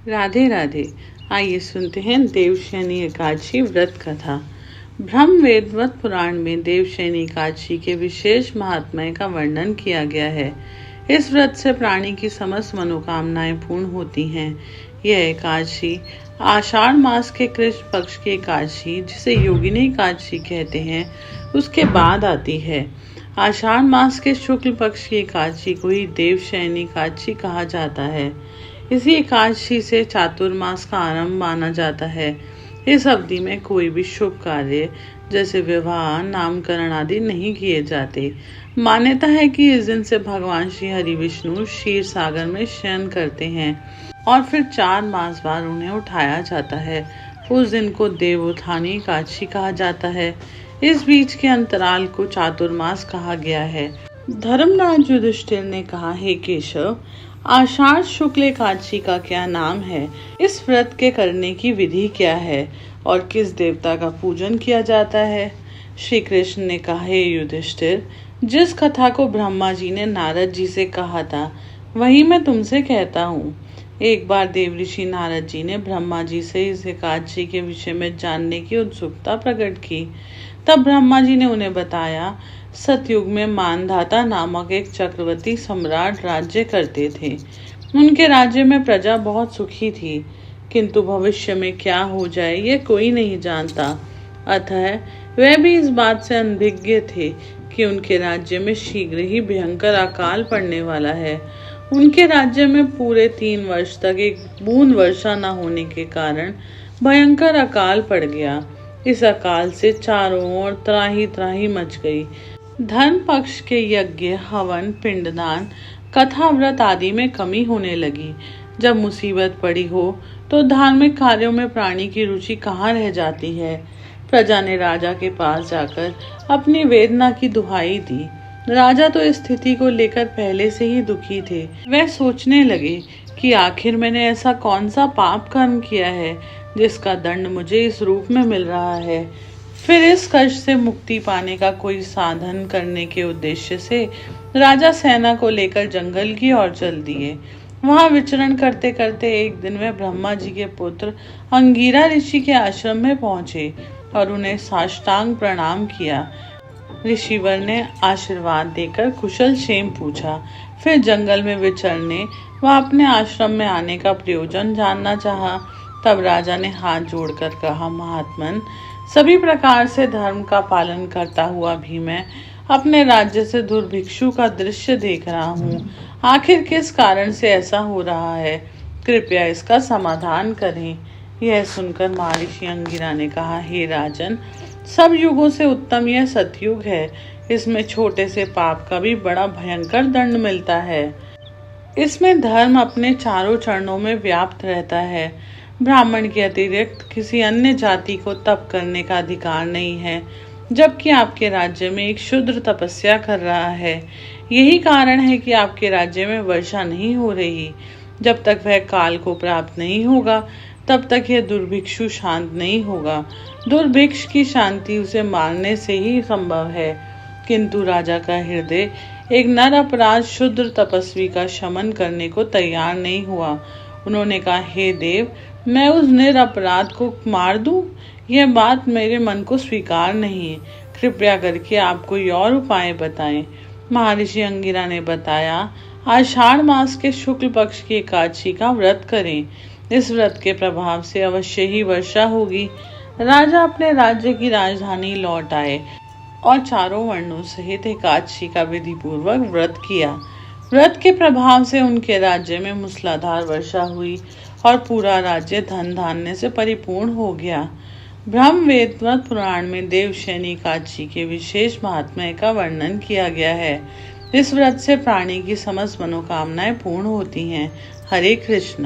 राधे राधे। आइए सुनते हैं देवशयनी एकादशी व्रत कथा। ब्रह्म वेदवत पुराण में देवशयनी एकादशी के विशेष महात्म्य का वर्णन किया गया है। इस व्रत से प्राणी की समस्त मनोकामनाएं पूर्ण होती हैं। यह एकादशी आषाढ़ मास के कृष्ण पक्ष की एकादशी, जिसे योगिनी एकादशी कहते हैं, उसके बाद आती है। आषाढ़ मास के शुक्ल पक्ष की एकादशी को ही देवशयनी एकादशी कहा जाता है। इसी एकादशी से चातुर्मास का आरंभ माना जाता है। इस अवधि में कोई भी शुभ कार्य जैसे विवाह, नामकरण आदि नहीं किए जाते। मान्यता है कि इस दिन से भगवान श्री हरि विष्णु क्षीर सागर में शयन करते हैं और फिर 4 मास बाद उन्हें उठाया जाता है। उस दिन को देवोत्थानी एकादशी कहा जाता है। इस बीच के अंतराल को चातुर्मास कहा गया है। धर्मराज युधिष्ठिर ने कहा, हे केशव, आषाढ़ शुक्ल एकादशी का क्या नाम है? इस व्रत के करने की विधि क्या है और किस देवता का पूजन किया जाता है? श्री कृष्ण ने कहा, हे युधिष्ठिर, जिस कथा को ब्रह्मा जी ने नारद जी से कहा था वही मैं तुमसे कहता हूँ। एक बार देवऋषि नारद जी ने ब्रह्मा जी से इस एकादशी के विषय में जानने की उत्सुकता प्रकट की। तब ब्रह्मा जी ने उन्हें बताया, सतयुग में मानधाता नामक एक चक्रवर्ती सम्राट राज्य करते थे। उनके राज्य में प्रजा बहुत सुखी थी, किंतु भविष्य में क्या हो जाए ये कोई नहीं जानता। अतः वे भी इस बात से अनभिज्ञ थे कि उनके राज्य में शीघ्र ही भयंकर अकाल पड़ने वाला है। उनके राज्य में पूरे 3 वर्ष तक एक बूंद वर्षा न होने के कारण भयंकर अकाल पड़ गया। इस अकाल से चारों ओर त्राही त्राही मच गई। धर्म पक्ष के यज्ञ, हवन, पिंडदान, कथा, व्रत आदि में कमी होने लगी। जब मुसीबत पड़ी हो तो धार्मिक कार्यों में प्राणी की रुचि कहाँ रह जाती है। प्रजा ने राजा के पास जाकर अपनी वेदना की दुहाई दी। राजा तो इस स्थिति को लेकर पहले से ही दुखी थे। वह सोचने लगे कि आखिर मैंने ऐसा कौन सा पाप कर्म किया है जिसका दंड मुझे इस रूप में मिल रहा है। फिर इस कष्ट से मुक्ति पाने का कोई साधन करने के उद्देश्य से राजा सेना को लेकर जंगल की ओर चल दिए। वहां विचरण करते करते एक दिन वे ब्रह्मा जी के पुत्र अंगिरा ऋषि के आश्रम में पहुंचे और उन्हें साष्टांग प्रणाम किया। ऋषिवर ने आशीर्वाद देकर कुशल क्षेम पूछा। फिर जंगल में विचरने व अपने आश्रम में आने का प्रयोजन जानना चाहा। तब राजा ने हाथ जोड़कर कहा, महात्मन, सभी प्रकार से धर्म का पालन करता हुआ भी मैं अपने राज्य से दुर्भिक्षु का दृश्य देख रहा हूँ। आखिर किस कारण से ऐसा हो रहा है? कृपया इसका समाधान करें। यह सुनकर महर्षि अंगिरा ने कहा, हे राजन, सब युगों से उत्तम यह सतयुग है। इसमें छोटे से पाप का भी बड़ा भयंकर दंड मिलता है। इसमें धर्म अपने चारों चरणों में व्याप्त रहता है। ब्राह्मण के अतिरिक्त किसी अन्य जाति को तप करने का अधिकार नहीं है, जबकि आपके राज्य में एक शूद्र तपस्या कर रहा है। यही कारण है कि आपके राज्य में वर्षा नहीं हो रही। जब तक वह काल को प्राप्त नहीं होगा तब तक यह दुर्भिक्षु शांत नहीं होगा। दुर्भिक्ष की शांति उसे मारने से ही संभव है। किंतु राजा का हृदय एक नर अपराध शूद्र तपस्वी का शमन करने को तैयार नहीं हुआ। उन्होंने कहा, हे देव, मैं उस निरपराध को मार दूं? यह बात मेरे मन को स्वीकार नहीं है। कृपया करके आप कोई और उपाय बताएं। महर्षि अंगिरा ने बताया, आषाढ़ मास के शुक्ल पक्ष की एकादशी का व्रत करें। इस व्रत के प्रभाव से अवश्य ही वर्षा होगी। राजा अपने राज्य की राजधानी लौट आए और चारों वर्णों सहित एकादशी का विधि पूर्वक व्रत किया। व्रत के प्रभाव से उनके राज्य में मूसलाधार वर्षा हुई और पूरा राज्य धन धान्य से परिपूर्ण हो गया। ब्रह्म वेदवत पुराण में देवशयनी एकादशी के विशेष महात्म्य का वर्णन किया गया है। इस व्रत से प्राणी की समस्त मनोकामनाएं पूर्ण होती हैं। हरे कृष्ण।